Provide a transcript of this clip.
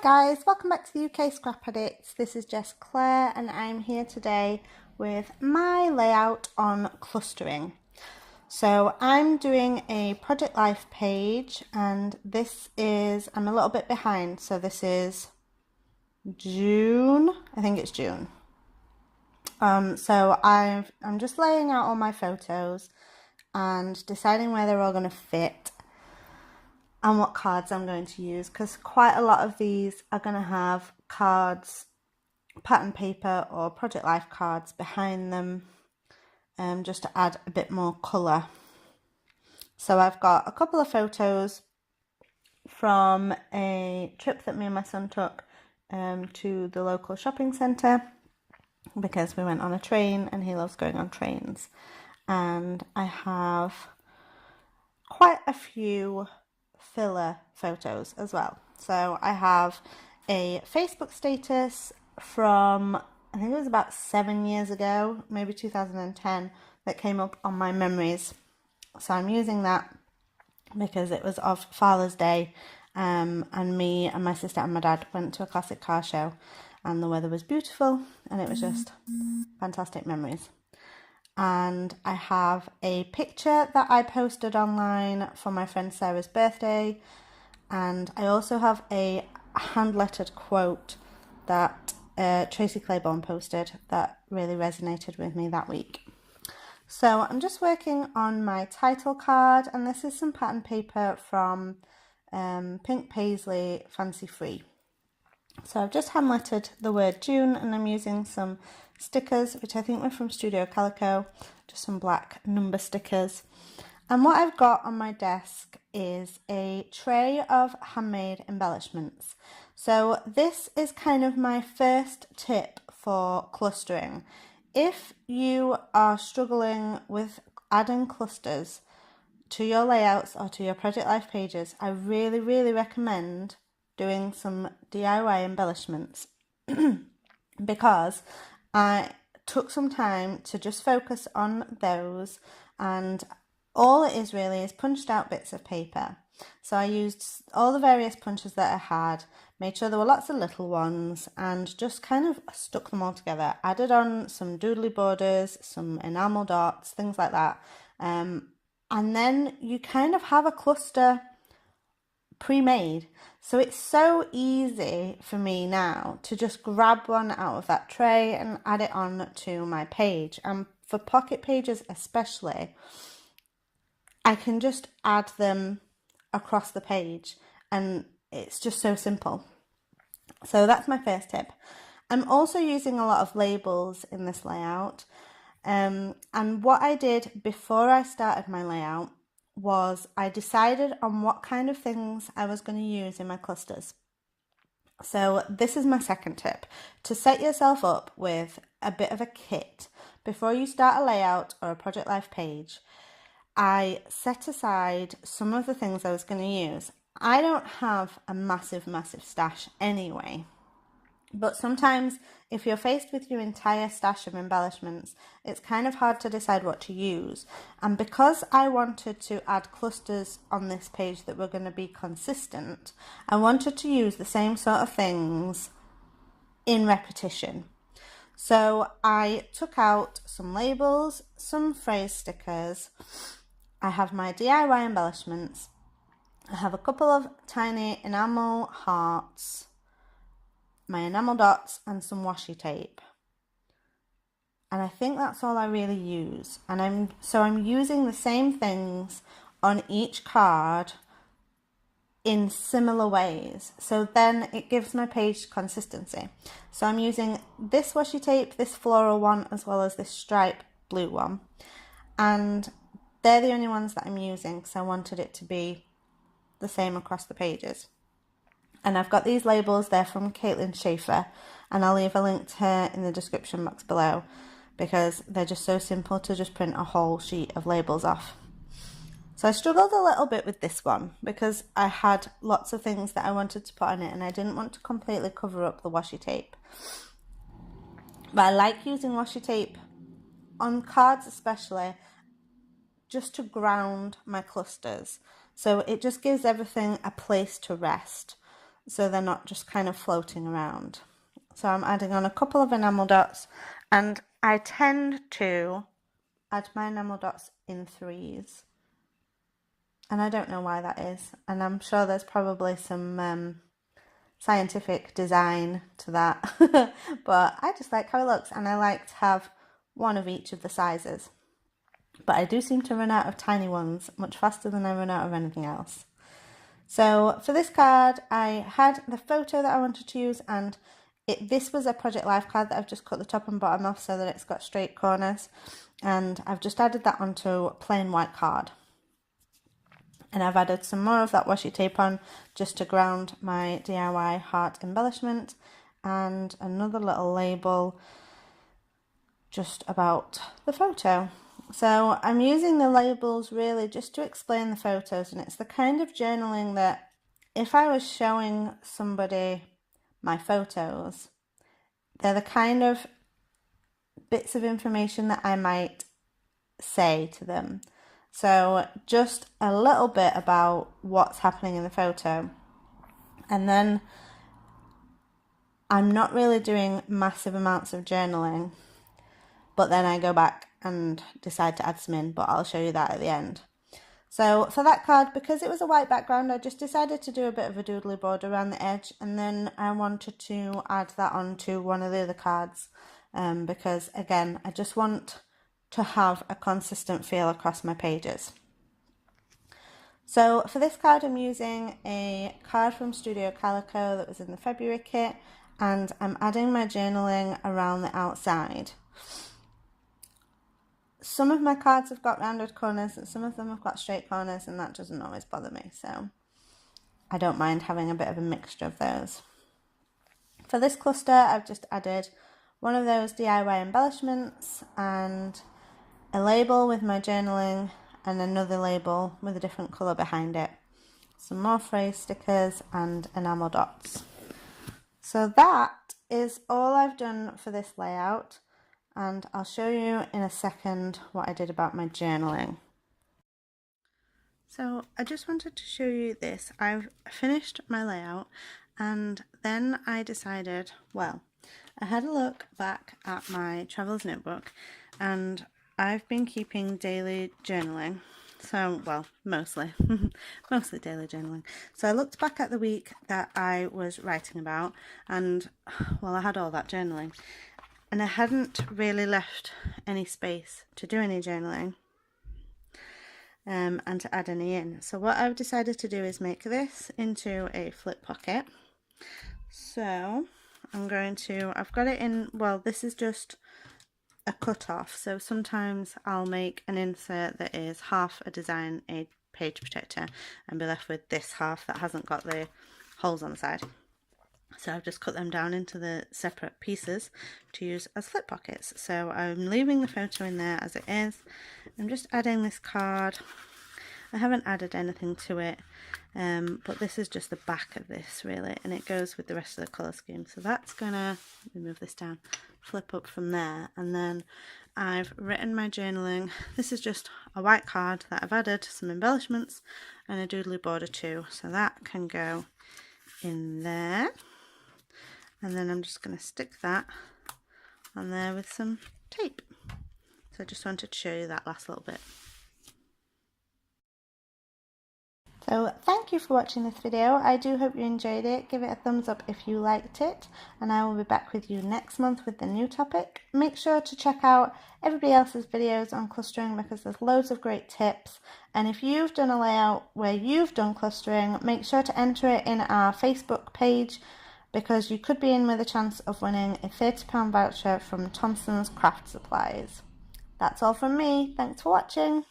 guys, welcome back to the UK Scrap Addicts. This is Jess Claire and I'm here today with my layout on clustering. So I'm doing a project life page and this is, I'm a little bit behind, so this is June, I think it's June. So I'm just laying out all my photos and deciding where they're all going to fit and what cards I'm going to use, because quite a lot of these are going to have cards, pattern paper or project life cards behind them, just to add a bit more colour. So I've got a couple of photos from a trip that me and my son took to the local shopping centre, because we went on a train and he loves going on trains. And I have quite a few filler photos as well. So I have a Facebook status from, I think it was about 7 years ago, maybe 2010, that came up on my memories. So I'm using that because it was of Father's Day, and me and my sister and my dad went to a classic car show and the weather was beautiful and it was just fantastic memories. And I have a picture that I posted online for my friend Sarah's birthday, and I also have a hand-lettered quote that Tracy Claiborne posted that really resonated with me that week. So I'm just working on my title card, and this is some pattern paper from Pink Paisley Fancy Free. So I've just hand-lettered the word June, and I'm using some stickers, which I think were from Studio Calico, just some black number stickers. And what I've got on my desk is a tray of handmade embellishments. So this is kind of my first tip for clustering. If you are struggling with adding clusters to your layouts or to your project life pages, I really recommend doing some DIY embellishments because I took some time to just focus on those, and all it is really is punched out bits of paper. So I used all the various punches that I had, made sure there were lots of little ones, and just kind of stuck them all together. Added on some doodly borders, some enamel dots, things like that. And then you kind of have a cluster pre-made. So it's so easy for me now to just grab one out of that tray and add it on to my page. And for pocket pages especially, I can just add them across the page and it's just so simple. So that's my first tip. I'm also using a lot of labels in this layout. And what I did before I started my layout was I decided on what kind of things I was going to use in my clusters. So this is my second tip, to set yourself up with a bit of a kit. Before you start a layout or a project life page, I set aside some of the things I was going to use. I don't have a massive stash anyway, but sometimes if you're faced with your entire stash of embellishments, it's kind of hard to decide what to use. And because I wanted to add clusters on this page that were going to be consistent, I wanted to use the same sort of things in repetition. So I took out some labels, some phrase stickers. I have my DIY embellishments. I have a couple of tiny enamel hearts, my enamel dots, and some washi tape. And I think that's all I really use. And I'm using the same things on each card in similar ways. So then it gives my page consistency. So I'm using this washi tape, this floral one, as well as this stripe blue one. And they're the only ones that I'm using, so I wanted it to be the same across the pages. And I've got these labels, they're from Caitlin Schaefer, and I'll leave a link to her in the description box below because they're just so simple to just print a whole sheet of labels off. So I struggled a little bit with this one because I had lots of things that I wanted to put on it and I didn't want to completely cover up the washi tape. But I like using washi tape on cards especially, just to ground my clusters. So it just gives everything a place to rest. so they're not just kind of floating around. So I'm adding on a couple of enamel dots, and I tend to add my enamel dots in threes. And I don't know why that is. And I'm sure there's probably some scientific design to that. But I just like how it looks, and I like to have one of each of the sizes. But I do seem to run out of tiny ones much faster than I run out of anything else. So for this card, I had the photo that I wanted to use, and this was a Project Life card that I've just cut the top and bottom off so that it's got straight corners, and I've just added that onto plain white card. And I've added some more of that washi tape on just to ground my DIY heart embellishment, and another little label just about the photo. So I'm using the labels really just to explain the photos, and it's the kind of journaling that if I was showing somebody my photos, they're the kind of bits of information that I might say to them. So just a little bit about what's happening in the photo, and then I'm not really doing massive amounts of journaling, but then I go back and decide to add some in, but I'll show you that at the end. So for that card, because it was a white background, I just decided to do a bit of a doodly board around the edge, and then I wanted to add that onto one of the other cards, because again, I just want to have a consistent feel across my pages. So for this card, I'm using a card from Studio Calico that was in the February kit, and I'm adding my journaling around the outside. Some of my cards have got rounded corners and some of them have got straight corners, and that doesn't always bother me, so I don't mind having a bit of a mixture of those. For this cluster, I've just added one of those DIY embellishments and a label with my journaling and another label with a different colour behind it. Some more phrase stickers and enamel dots. So that is all I've done for this layout, and I'll show you in a second what I did about my journaling. So I just wanted to show you this. I've finished my layout, and then I decided, well, I had a look back at my travels notebook, and I've been keeping daily journaling. So, well, mostly daily journaling. So I looked back at the week that I was writing about, and well, I had all that journaling, and I hadn't really left any space to do any journaling and to add any in. So what I've decided to do is make this into a flip pocket. So I've got it in, well, this is just a cut off, so sometimes I'll make an insert that is half a design, a page protector, and be left with this half that hasn't got the holes on the side. So I've just cut them down into the separate pieces to use as flip pockets. So I'm leaving the photo in there as it is. I'm just adding this card. I haven't added anything to it, but this is just the back of this really, and it goes with the rest of the colour scheme. So that's gonna, let me move this down, flip up from there, and then I've written my journaling. This is just a white card that I've added some embellishments and a doodly border too, so that can go in there. And then I'm just going to stick that on there with some tape. So I just wanted to show you that last little bit. So thank you for watching this video. I do hope you enjoyed it. Give it a thumbs up if you liked it, and I will be back with you next month with the new topic. Make sure to check out everybody else's videos on clustering, because there's loads of great tips, and if you've done a layout where you've done clustering, make sure to enter it in our Facebook page, because you could be in with a chance of winning a £30 voucher from Thompson's Craft Supplies. That's all from me. Thanks for watching.